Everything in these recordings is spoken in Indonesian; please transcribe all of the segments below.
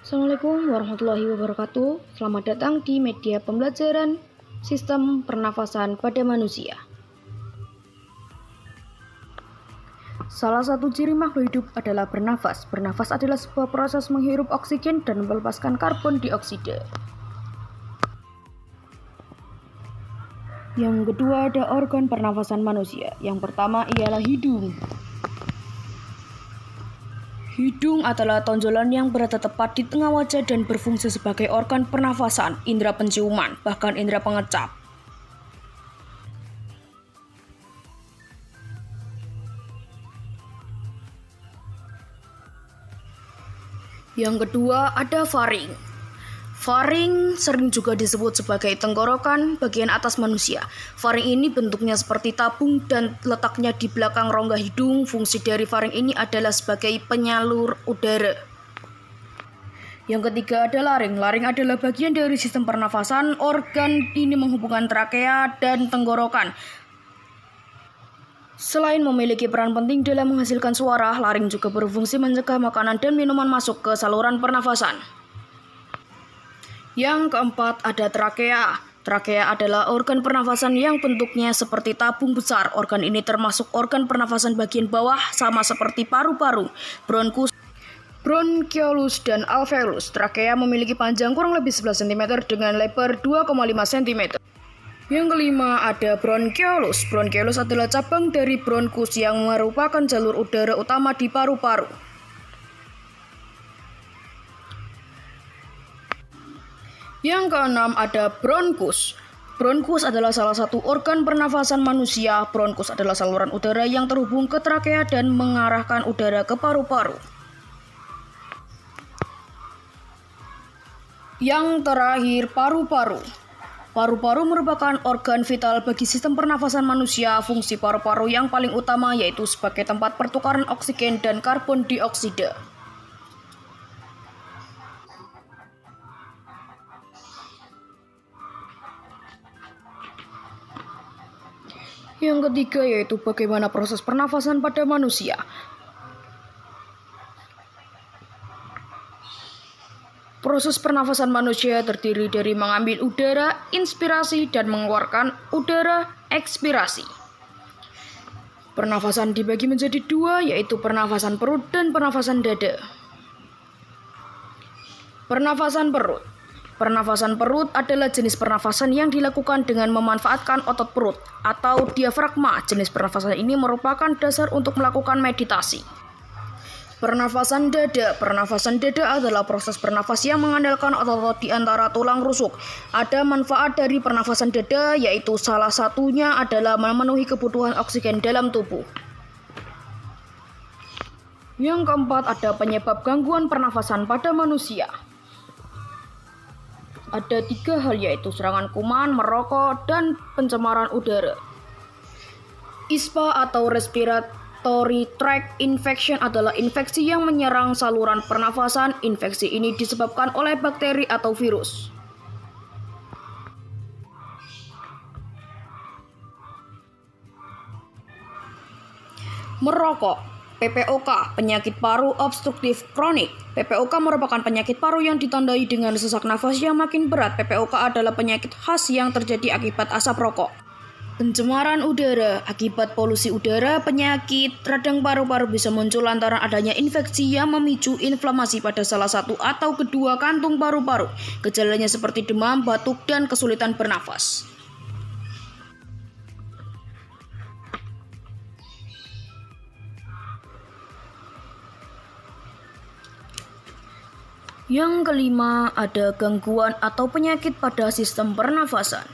Assalamualaikum warahmatullahi wabarakatuh. Selamat datang di media pembelajaran sistem pernafasan pada manusia. Salah satu ciri makhluk hidup adalah bernafas. Bernafas adalah sebuah proses menghirup oksigen dan melepaskan karbon dioksida. Yang kedua ada organ pernafasan manusia. Yang pertama ialah hidung. Hidung adalah tonjolan yang berada tepat di tengah wajah dan berfungsi sebagai organ pernafasan, indera penciuman, bahkan indera pengecap. Yang kedua ada faring. Faring sering juga disebut sebagai tenggorokan bagian atas manusia. Faring ini bentuknya seperti tabung dan letaknya di belakang rongga hidung. Fungsi dari faring ini adalah sebagai penyalur udara. Yang ketiga ada laring. Laring adalah bagian dari sistem pernafasan. Organ ini menghubungkan trakea dan tenggorokan. Selain memiliki peran penting dalam menghasilkan suara, laring juga berfungsi mencegah makanan dan minuman masuk ke saluran pernafasan. Yang keempat ada trakea. Trakea adalah organ pernafasan yang bentuknya seperti tabung besar. Organ ini termasuk organ pernafasan bagian bawah sama seperti paru-paru, bronkus, bronkiolus, dan alveolus. Trakea memiliki panjang kurang lebih 11 cm dengan lebar 2,5 cm. Yang kelima ada bronkiolus. Bronkiolus adalah cabang dari bronkus yang merupakan jalur udara utama di paru-paru. Yang keenam ada bronkus. Bronkus adalah salah satu organ pernafasan manusia. Bronkus adalah saluran udara yang terhubung ke trakea dan mengarahkan udara ke paru-paru. Yang terakhir, paru-paru. Paru-paru merupakan organ vital bagi sistem pernafasan manusia. Fungsi paru-paru yang paling utama yaitu sebagai tempat pertukaran oksigen dan karbon dioksida. Yang ketiga yaitu bagaimana proses pernafasan pada manusia. Proses pernafasan manusia terdiri dari mengambil udara, inspirasi, dan mengeluarkan udara, ekspirasi. Pernafasan dibagi menjadi dua, yaitu pernafasan perut dan pernafasan dada. Pernafasan perut. Pernafasan perut adalah jenis pernafasan yang dilakukan dengan memanfaatkan otot perut atau diafragma. Jenis pernafasan ini merupakan dasar untuk melakukan meditasi. Pernafasan dada. Pernafasan dada adalah proses bernafas yang mengandalkan otot-otot di antara tulang rusuk. Ada manfaat dari pernafasan dada, yaitu salah satunya adalah memenuhi kebutuhan oksigen dalam tubuh. Yang keempat ada penyebab gangguan pernafasan pada manusia. Ada 3 hal yaitu serangan kuman, merokok, dan pencemaran udara. ISPA atau Respiratory Tract Infection adalah infeksi yang menyerang saluran pernafasan. Infeksi ini disebabkan oleh bakteri atau virus. Merokok. PPOK, penyakit paru obstruktif kronik. PPOK merupakan penyakit paru yang ditandai dengan sesak nafas yang makin berat. PPOK adalah penyakit khas yang terjadi akibat asap rokok. Pencemaran udara. Akibat polusi udara, penyakit radang paru-paru bisa muncul lantaran adanya infeksi yang memicu inflamasi pada salah satu atau kedua kantung paru-paru. Gejalanya seperti demam, batuk, dan kesulitan bernafas. Yang kelima ada gangguan atau penyakit pada sistem pernafasan.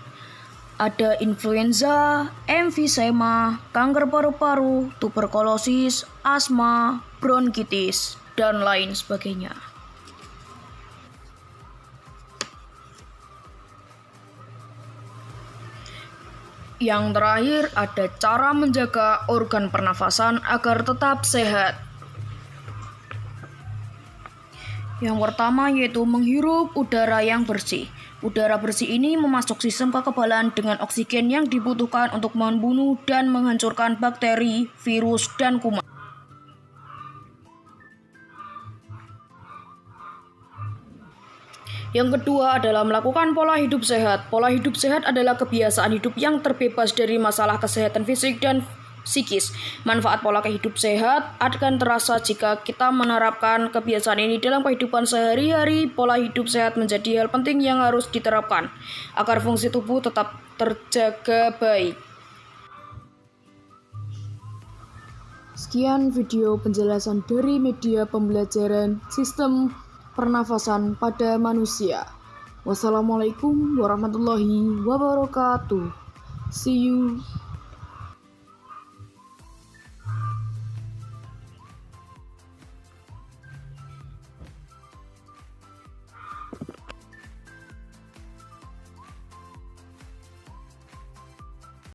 Ada influenza, emfisema, kanker paru-paru, tuberkulosis, asma, bronkitis, dan lain sebagainya. Yang terakhir ada cara menjaga organ pernafasan agar tetap sehat. Yang pertama yaitu menghirup udara yang bersih. Udara bersih ini memasuk sistem kekebalan dengan oksigen yang dibutuhkan untuk membunuh dan menghancurkan bakteri, virus, dan kuman. Yang kedua adalah melakukan pola hidup sehat. Pola hidup sehat adalah kebiasaan hidup yang terbebas dari masalah kesehatan fisik dan psikis. Manfaat pola hidup sehat akan terasa jika kita menerapkan kebiasaan ini dalam kehidupan sehari-hari. Pola hidup sehat menjadi hal penting yang harus diterapkan agar fungsi tubuh tetap terjaga baik. Sekian video penjelasan dari media pembelajaran sistem pernafasan pada manusia. Wassalamualaikum warahmatullahi wabarakatuh. See you.